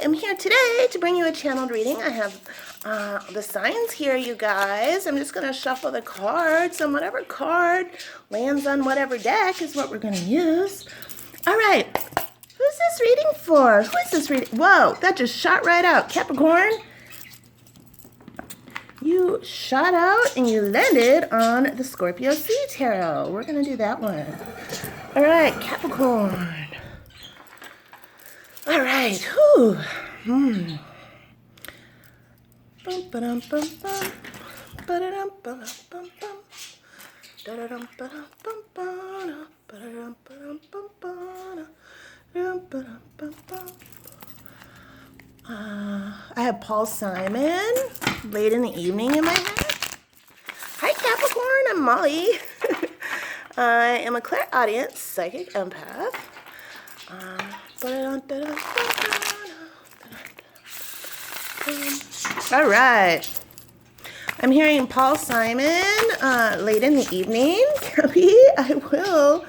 am here today to bring you a channeled reading. I have the signs here, you guys. I'm just going to shuffle the cards, and whatever card lands on whatever deck is what we're going to use. All right. Who's this reading for? Who is this reading? Whoa, that just shot right out. Capricorn, you shot out and you landed on the Scorpio Sea Tarot. We're going to do that one. All right, Capricorn. All right. Whew. Bum ba-dum bum bum. Ba-da-dum ba-dum bum bum. Da-da-dum ba-dum bum bum. Ba-da-dum ba-dum bum bum. Da-dum ba-dum bum bum. I have Paul Simon late in the evening in my head. Hi, Capricorn. I'm Molly. I am a clairaudient psychic empath. All right. I'm hearing Paul Simon late in the evening. Cappy, I will.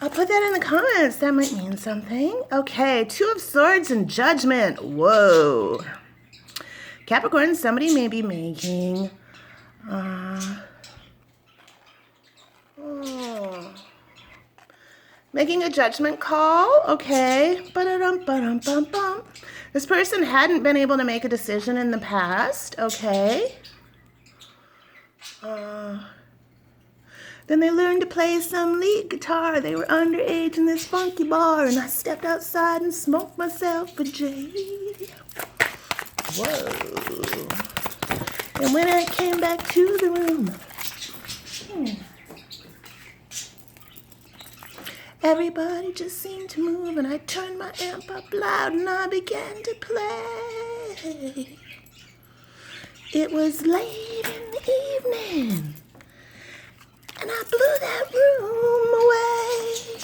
I'll put that in the comments. That might mean something. Okay, Two of Swords and Judgment. Whoa. Capricorn, somebody may be making making a judgment call. Okay. Ba-da-dum-ba-dum-bum-bum. This person hadn't been able to make a decision in the past. Okay. Then they learned to play some lead guitar. They were underage in this funky bar, and I stepped outside and smoked myself a J. Whoa. And when I came back to the room, everybody just seemed to move, and I turned my amp up loud, and I began to play. It was late in the evening, and I blew that room away.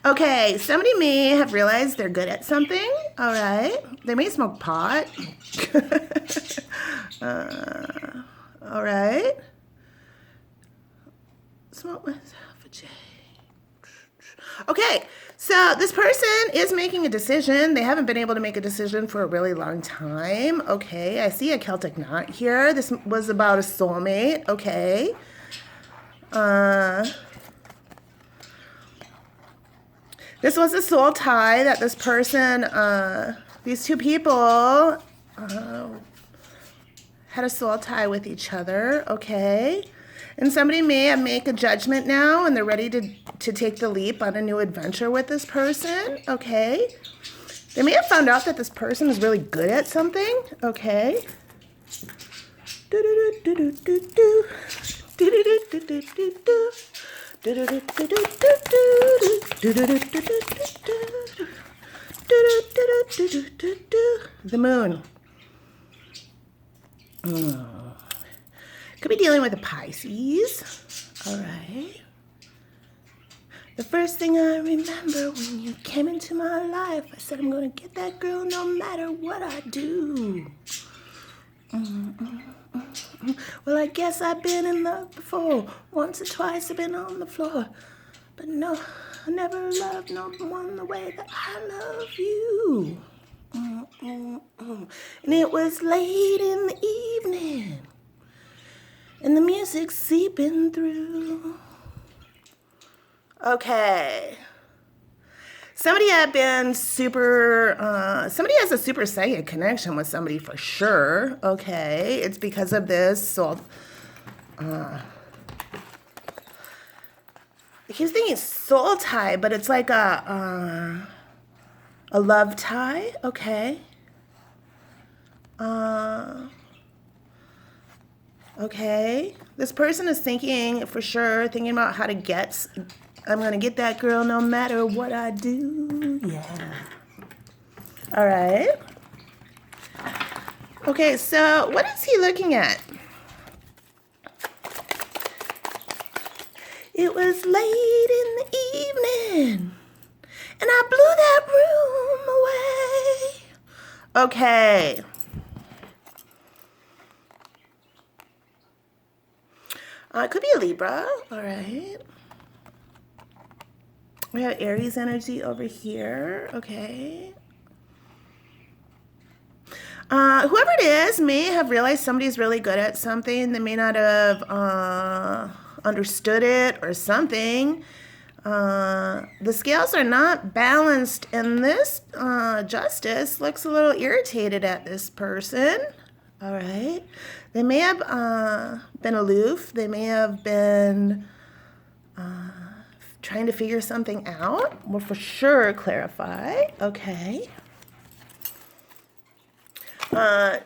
Okay, somebody may have realized they're good at something. All right. They may smoke pot. All right. Smoke myself a J. Okay, so this person is making a decision. They haven't been able to make a decision for a really long time. Okay, I see a Celtic knot here. This was about a soulmate. Okay. This was a soul tie that this person, these two people had a soul tie with each other. Okay. And somebody may make a judgment now, and they're ready to take the leap on a new adventure with this person. Okay. They may have found out that this person is really good at something. Okay. The moon. Could be dealing with a Pisces. All right. The first thing I remember when you came into my life, I said, I'm going to get that girl no matter what I do. Well, I guess I've been in love before. Once or twice I've been on the floor. But no, I never loved no one the way that I love you. And it was late in the evening, and the music's seeping through. Okay. Somebody had been somebody has a super psychic connection with somebody for sure. Okay. It's because of this soul. I keep thinking soul tie, but it's like a love tie. Okay. Okay. This person is thinking for sure, thinking about how to get, I'm going to get that girl no matter what I do. Yeah. All right. Okay, so what is he looking at? It was late in the evening, and I blew that room away. Okay. It could be a Libra. All right. We have Aries energy over here. Okay. Whoever it is may have realized somebody's really good at something. They may not have understood it or something. The scales are not balanced, and this justice looks a little irritated at this person. All right. They may have been aloof. They may have been trying to figure something out. We'll for sure clarify. Okay.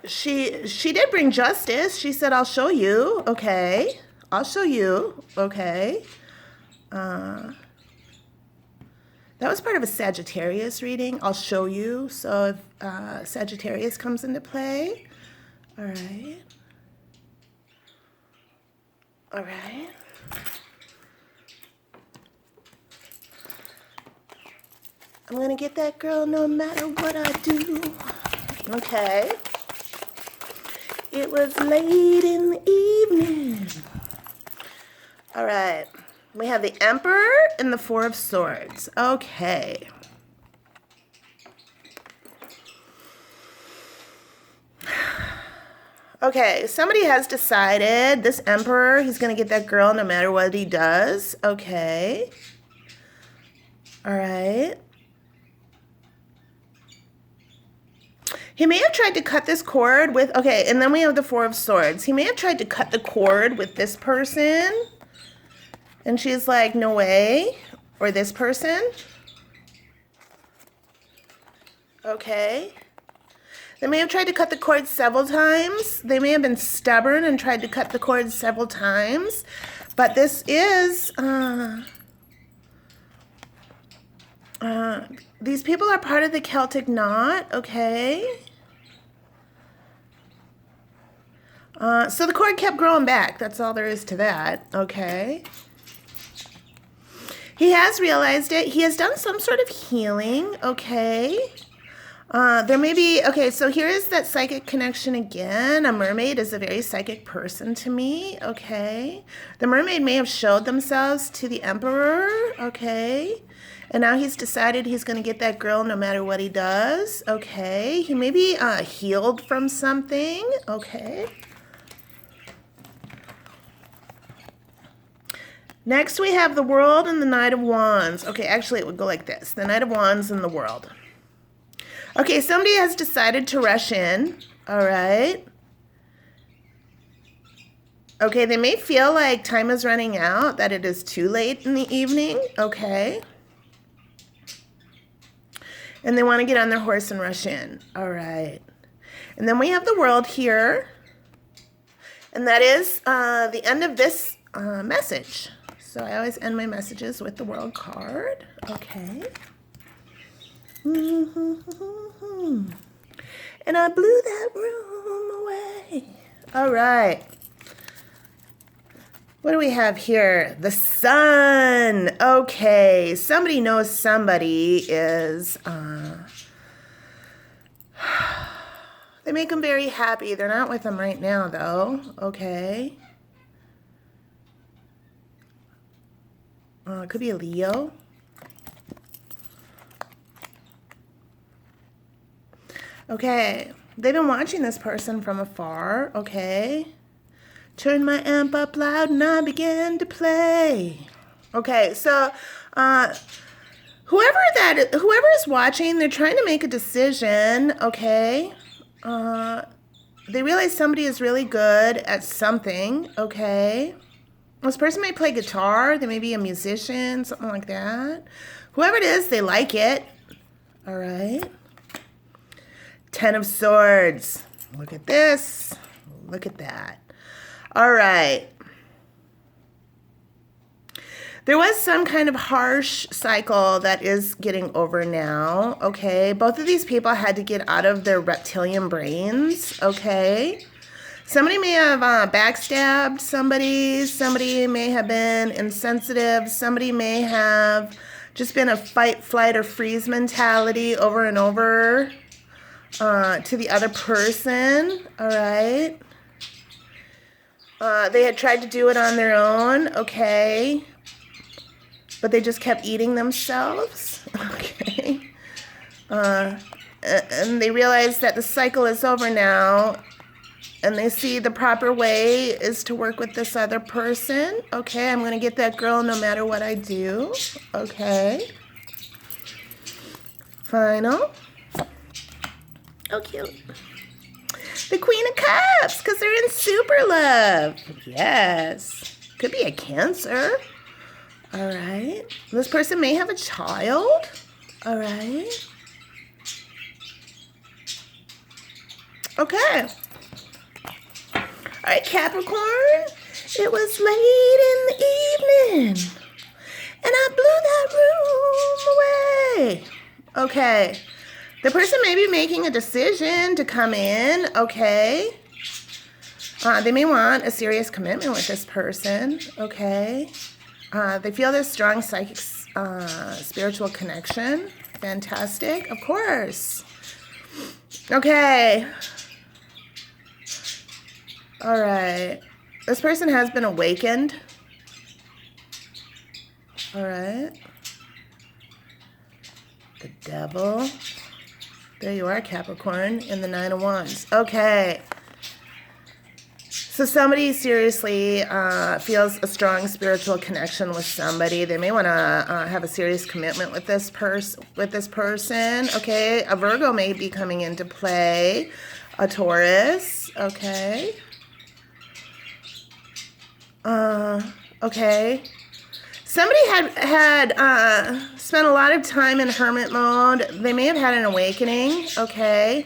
She did bring justice. She said, I'll show you. Okay. I'll show you. Okay. That was part of a Sagittarius reading. I'll show you. So if Sagittarius comes into play. All right. All right. I'm going to get that girl no matter what I do. Okay. It was late in the evening. All right. We have the Emperor and the Four of Swords. Okay. Okay, somebody has decided this Emperor, he's going to get that girl no matter what he does. Okay. All right. He may have tried to cut this cord with, okay, and then we have the Four of Swords. He may have tried to cut the cord with this person. And she's like, no way. Or this person. Okay. They may have tried to cut the cord several times. They may have been stubborn and tried to cut the cord several times. But this is, these people are part of the Celtic knot, okay? So the cord kept growing back. That's all there is to that, okay? He has realized it. He has done some sort of healing, okay? There may be, okay, so here is that psychic connection again. A mermaid is a very psychic person to me, okay? The mermaid may have showed themselves to the Emperor, okay? And now he's decided he's going to get that girl no matter what he does, okay? He may be healed from something, okay? Next we have the World and the Knight of Wands. Okay, actually it would go like this. The Knight of Wands and the World. Okay, somebody has decided to rush in, all right? Okay, they may feel like time is running out, that it is too late in the evening, okay? And they want to get on their horse and rush in, all right? And then we have the World here, and that is the end of this message. So I always end my messages with the World card, okay? And I blew that room away. All right. What do we have here? The Sun. Okay. Somebody knows somebody is... they make them very happy. They're not with them right now, though. Okay. It could be a Leo. Okay, they've been watching this person from afar, okay? Turn my amp up loud and I began to play. Okay, so whoever is watching, they're trying to make a decision, okay? They realize somebody is really good at something, okay? This person may play guitar, they may be a musician, something like that. Whoever it is, they like it, all right? Ten of Swords. Look at this. Look at that. All right. There was some kind of harsh cycle that is getting over now, okay? Both of these people had to get out of their reptilian brains, okay? Somebody may have backstabbed somebody. Somebody may have been insensitive. Somebody may have just been a fight, flight, or freeze mentality over and over. To the other person, all right? They had tried to do it on their own, okay? but they just kept eating themselves. Okay. And they realize that the cycle is over now, and they see the proper way is to work with this other person. Okay, I'm going to get that girl no matter what I do. Okay. Final. Oh, cute. The Queen of Cups, because they're in super love. Yes. Could be a Cancer. All right. This person may have a child. All right. Okay. All right, Capricorn. It was late in the evening, and I blew that room away. Okay. The person may be making a decision to come in, okay? They may want a serious commitment with this person, okay? They feel this strong psychic, spiritual connection. Fantastic, of course. Okay. All right. This person has been awakened. All right. The Devil. There you are, Capricorn, in the Nine of Wands. Okay. So somebody seriously feels a strong spiritual connection with somebody. They may want to have a serious commitment with this person. Okay. A Virgo may be coming into play. A Taurus. Okay. Okay. Somebody had spent a lot of time in hermit mode. They may have had an awakening, okay?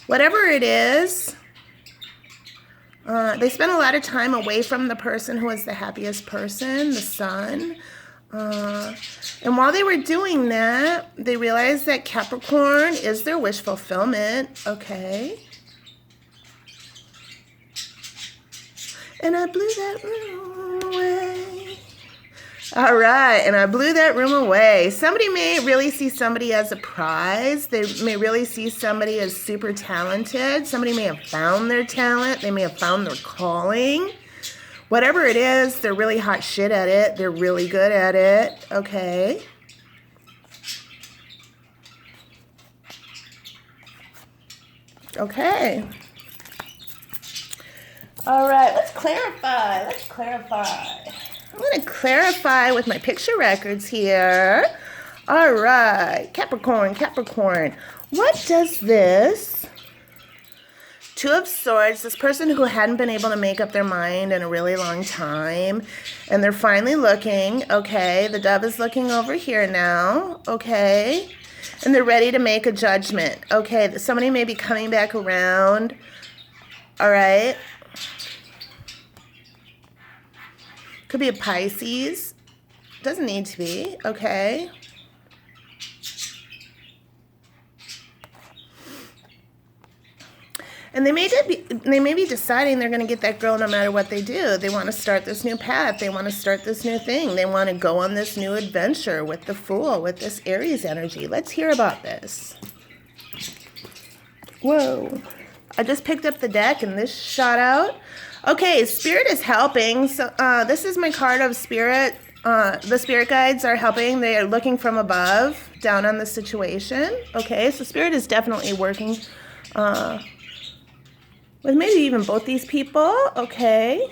Whatever it is, they spent a lot of time away from the person who was the happiest person, the sun. And while they were doing that, they realized that Capricorn is their wish fulfillment, okay? And I blew that room away. All right, and I blew that room away. Somebody may really see somebody as a prize. They may really see somebody as super talented. Somebody may have found their talent. They may have found their calling. Whatever it is, they're really hot shit at it. They're really good at it. Okay. Okay. All right, let's clarify. Let's clarify. I'm going to clarify with my picture records here. All right, Capricorn, Capricorn. What does this Two of Swords, this person who hadn't been able to make up their mind in a really long time, and they're finally looking, okay? The Dove is looking over here now, okay? And they're ready to make a judgment, okay? Somebody may be coming back around, all right? Could be a Pisces. Doesn't need to be, okay? And they may be deciding they're going to get that girl no matter what they do. They want to start this new path. They want to start this new thing. They want to go on this new adventure with the Fool, with this Aries energy. Let's hear about this. Whoa. I just picked up the deck and this shot out. Okay, Spirit is helping. So this is my card of Spirit. The Spirit guides are helping. They are looking from above down on the situation. Okay, so Spirit is definitely working with maybe even both these people. Okay.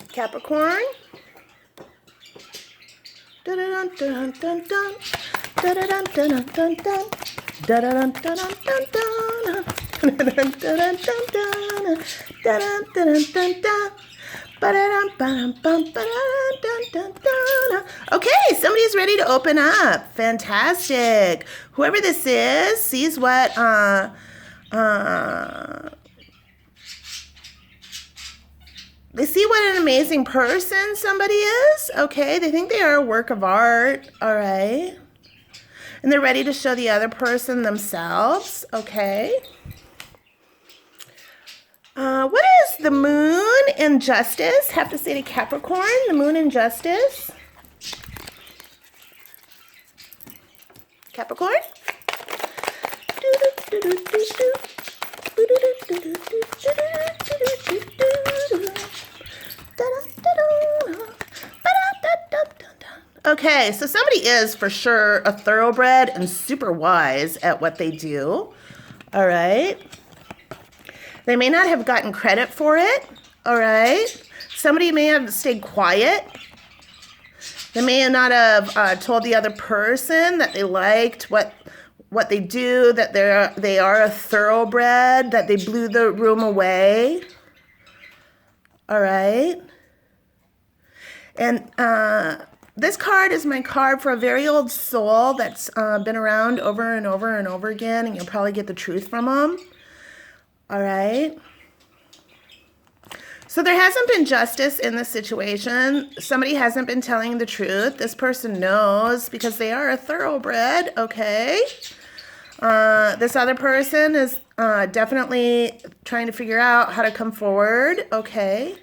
Capricorn. Dun dun dun dun dun dun dun dun dun dun dun dun dun dun. Okay, somebody's ready to open up. Fantastic. Whoever this is sees what they see what an amazing person somebody is. Okay, they think they are a work of art. All right. And they're ready to show the other person themselves. Okay. What is the Moon in Justice have to say to Capricorn? The Moon in Justice. Capricorn? Okay, so somebody is for sure a thoroughbred and super wise at what they do. All right. They may not have gotten credit for it. All right. Somebody may have stayed quiet. They may not have told the other person that they liked what they do, that they are a thoroughbred, that they blew the room away. All right. And this card is my card for a very old soul that's been around over and over and over again, and you'll probably get the truth from them. All right. So there hasn't been justice in this situation. Somebody hasn't been telling the truth. This person knows because they are a thoroughbred, okay? This other person is definitely trying to figure out how to come forward, okay?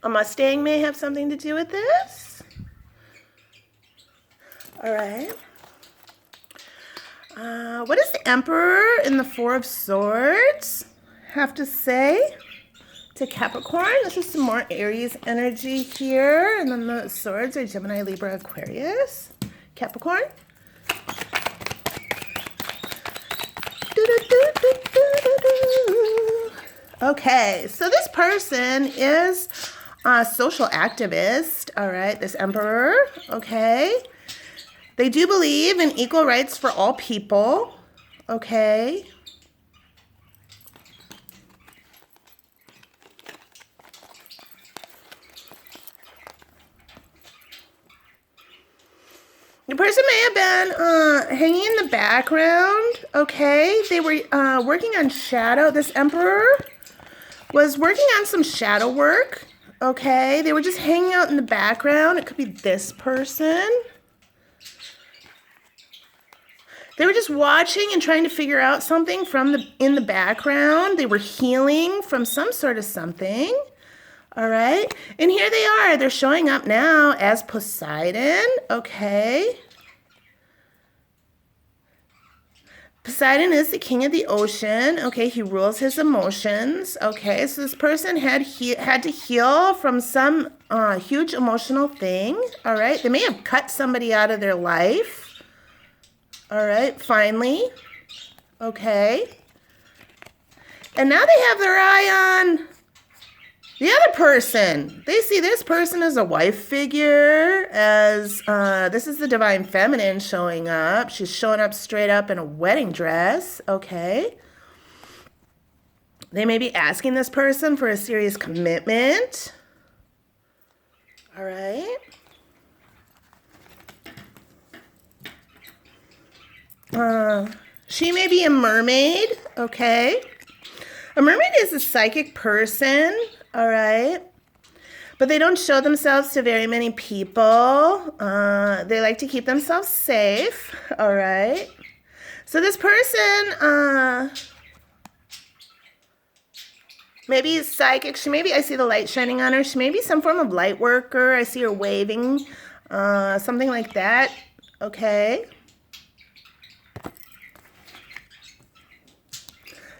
A Mustang may have something to do with this. All right. What does the Emperor in the Four of Swords have to say to Capricorn? This is some more Aries energy here. And then the swords are Gemini, Libra, Aquarius. Capricorn. Okay, so this person is a social activist. All right, this Emperor. Okay. They do believe in equal rights for all people, okay? The person may have been hanging in the background, okay? They were working on shadow. This Emperor was working on some shadow work, okay? They were just hanging out in the background. It could be this person. They were just watching and trying to figure out something in the background. They were healing from some sort of something. All right. And here they are. They're showing up now as Poseidon. Okay. Poseidon is the king of the ocean. Okay. He rules his emotions. Okay. So this person had to heal from some huge emotional thing. All right. They may have cut somebody out of their life. All right, finally. Okay. And now they have their eye on the other person. They see this person as a wife figure, as this is the divine feminine showing up. She's showing up straight up in a wedding dress. Okay. They may be asking this person for a serious commitment. All right. She may be a mermaid, okay? A mermaid is a psychic person, all right? But they don't show themselves to very many people. They like to keep themselves safe, all right? So this person, maybe is psychic. I see the light shining on her. She may be some form of light worker. I see her waving, something like that, okay?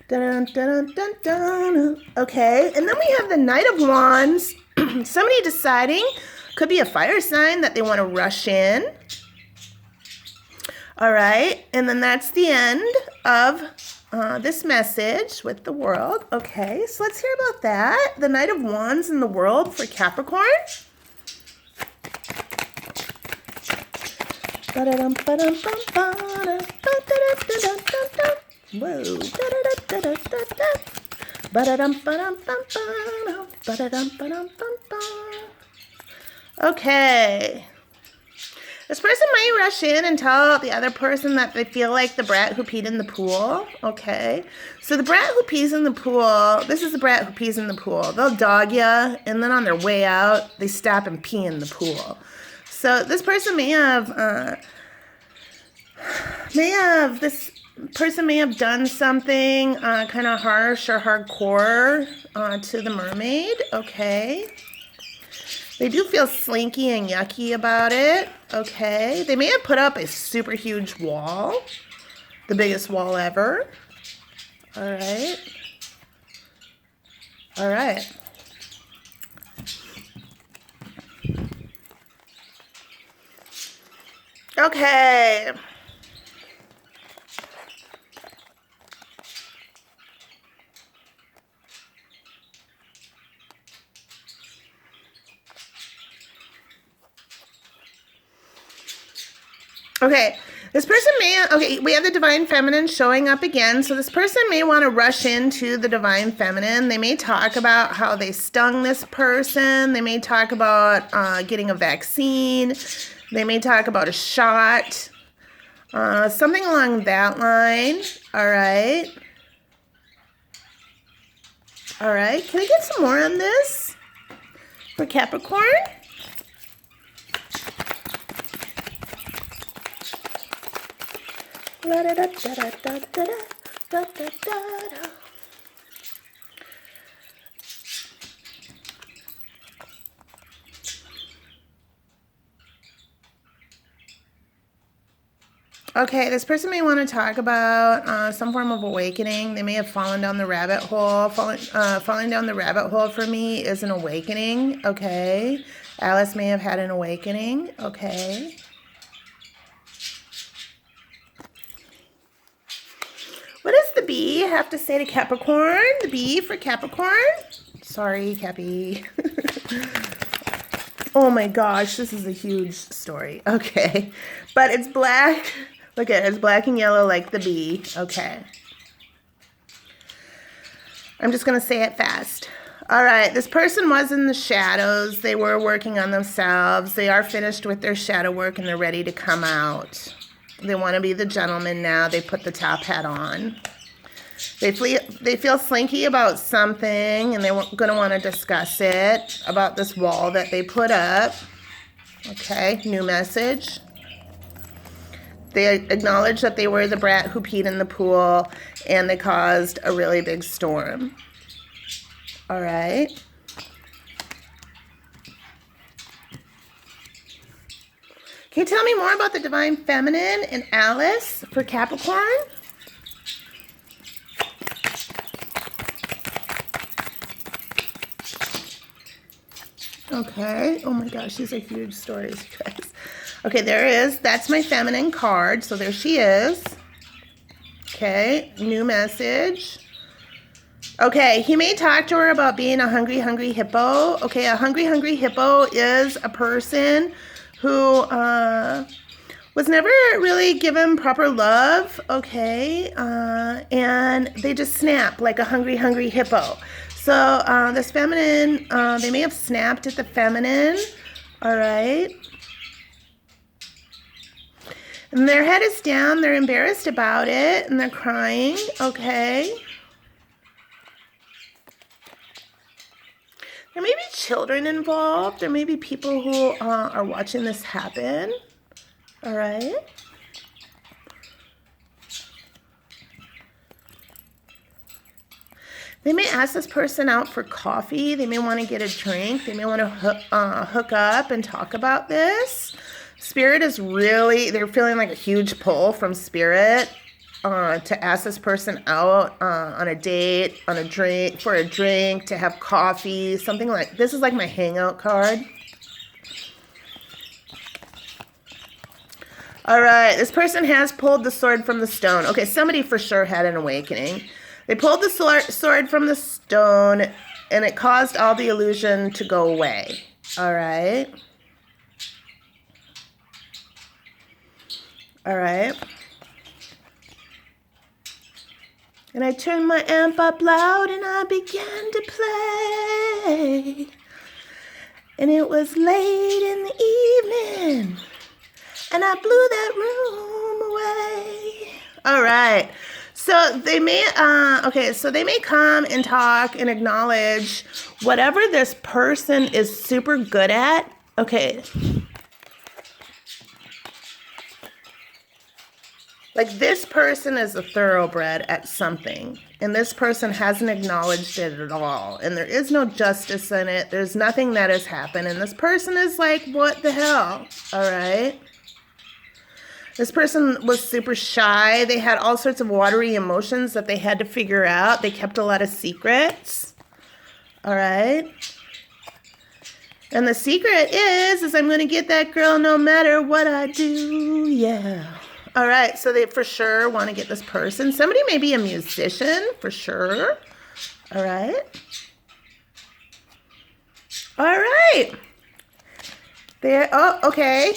Dun, dun, dun, dun, dun. Okay, and then we have the Knight of Wands. Somebody deciding, could be a fire sign that they want to rush in. All right, and then that's the end of this message with the world. Okay, so let's hear about that. The Knight of Wands in the world for Capricorn. Whoa. Okay. This person might rush in and tell the other person that they feel like the brat who peed in the pool. Okay. So the brat who pees in the pool, this is the brat who pees in the pool. They'll dog you, and then on their way out, they stop and pee in the pool. So this person may have done something kind of harsh or hardcore to the mermaid. Okay. They do feel slinky and yucky about it. Okay. They may have put up a super huge wall. The biggest wall ever. All right. All right. Okay. Okay, this person may, okay, we have the Divine Feminine showing up again. So this person may want to rush into the Divine Feminine. They may talk about how they stung this person. They may talk about getting a vaccine. They may talk about a shot. Something along that line. All right. All right, can I get some more on this for Capricorn? Okay, this person may want to talk about some form of awakening. They may have fallen down the rabbit hole. Falling down the rabbit hole for me is an awakening. Okay, Alice may have had an awakening. Okay. What does the bee have to say to Capricorn? The bee for Capricorn? Sorry, Cappy. Oh my gosh, this is a huge story. Okay, but it's black. Look at it, it's black and yellow like the bee. Okay. I'm just going to say it fast. All right, this person was in the shadows. They were working on themselves. They are finished with their shadow work and they're ready to come out. They want to be the gentleman now. They put the top hat on. They feel slinky about something, and they're going to want to discuss it, about this wall that they put up. Okay, new message. They acknowledge that they were the brat who peed in the pool, and they caused a really big storm. All right. Can you tell me more about the Divine Feminine and Alice for Capricorn? Okay. Oh my gosh, these are huge stories, you guys. Okay, there is. That's my feminine card. So there she is. Okay, new message. Okay, he may talk to her about being a hungry, hungry hippo. Okay, a hungry, hungry hippo is a person who was never really given proper love, okay, and they just snap like a hungry, hungry hippo. So this feminine, they may have snapped at the feminine, all right, and their head is down, they're embarrassed about it, and they're crying, okay. There may be children involved. There may be people who are watching this happen. All right. They may ask this person out for coffee. They may want to get a drink. They may want to hook up and talk about this. Spirit is really, they're feeling like a huge pull from Spirit. To ask this person out on a date, on a drink, for a drink, to have coffee, something like, this is like my hangout card. All right, this person has pulled the sword from the stone. Okay, somebody for sure had an awakening. They pulled the sword from the stone, and it caused all the illusion to go away. All right. All right. And I turned my amp up loud and I began to play. And it was late in the evening and I blew that room away. All right. So they may, so they may come and talk and acknowledge whatever this person is super good at. Okay. Like, this person is a thoroughbred at something, and this person hasn't acknowledged it at all, and there is no justice in it. There's nothing that has happened, and this person is like, what the hell? All right? This person was super shy. They had all sorts of watery emotions that they had to figure out. They kept a lot of secrets. All right? And the secret is I'm going to get that girl no matter what I do. Yeah. All right. So they for sure want to get this person. Somebody may be a musician for sure. All right. All right. There. Oh, okay.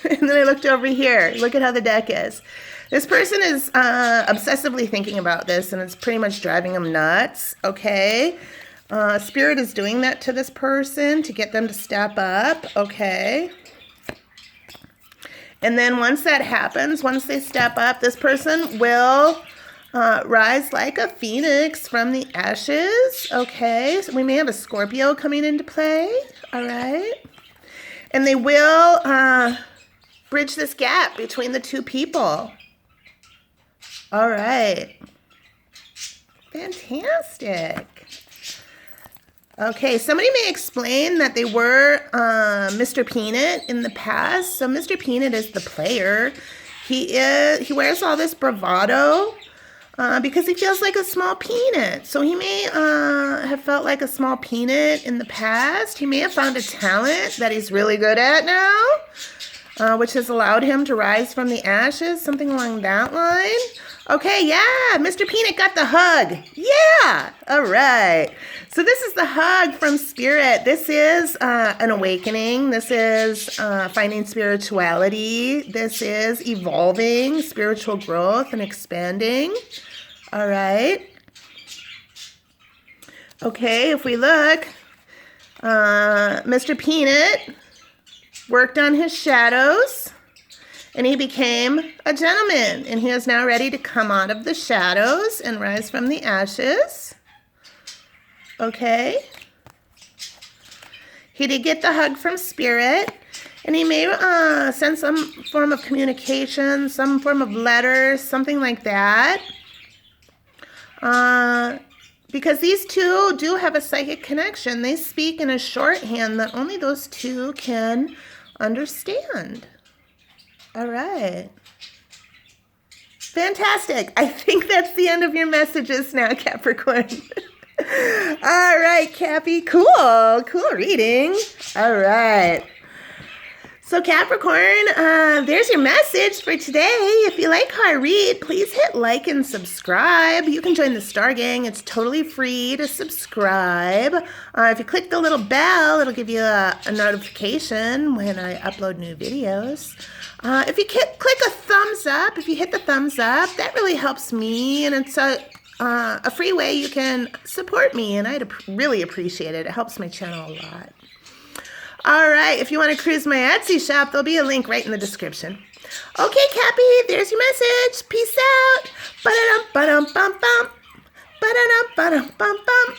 And then I looked over here. Look at how the deck is. This person is obsessively thinking about this, and it's pretty much driving them nuts. Okay. Spirit is doing that to this person to get them to step up. Okay. And then once that happens, once they step up, this person will rise like a phoenix from the ashes. Okay. So we may have a Scorpio coming into play. All right. And they will bridge this gap between the two people. All right. Fantastic. Okay, somebody may explain that they were Mr. Peanut in the past. So Mr. Peanut is the player. He wears all this bravado because he feels like a small peanut. So he may have felt like a small peanut in the past. He may have found a talent that he's really good at now, which has allowed him to rise from the ashes, something along that line. Okay, yeah, Mr. Peanut got the hug. Yeah, all right. So this is the hug from Spirit. This is an awakening. This is finding spirituality. This is evolving, spiritual growth and expanding. All right. Okay, if we look, Mr. Peanut worked on his shadows. And he became a gentleman, and he is now ready to come out of the shadows and rise from the ashes. Okay. He did get the hug from Spirit, and he may send some form of communication, some form of letter, something like that. Because these two do have a psychic connection. They speak in a shorthand that only those two can understand. All right. Fantastic. I think that's the end of your messages now, Capricorn. All right, Cappy. Cool. Cool reading. All right. So Capricorn, there's your message for today. If you like how I read, please hit like and subscribe. You can join the Star Gang. It's totally free to subscribe. If you click the little bell, it'll give you a notification when I upload new videos. If you click a thumbs up, if you hit the thumbs up, that really helps me, and it's a free way you can support me, and I'd really appreciate it. It helps my channel a lot. All right, if you want to cruise my Etsy shop, there'll be a link right in the description. Okay, Cappy, there's your message. Peace out. Ba-da-dum, ba-dum, bum, bum. Ba-da-dum, ba-dum, bum, bum.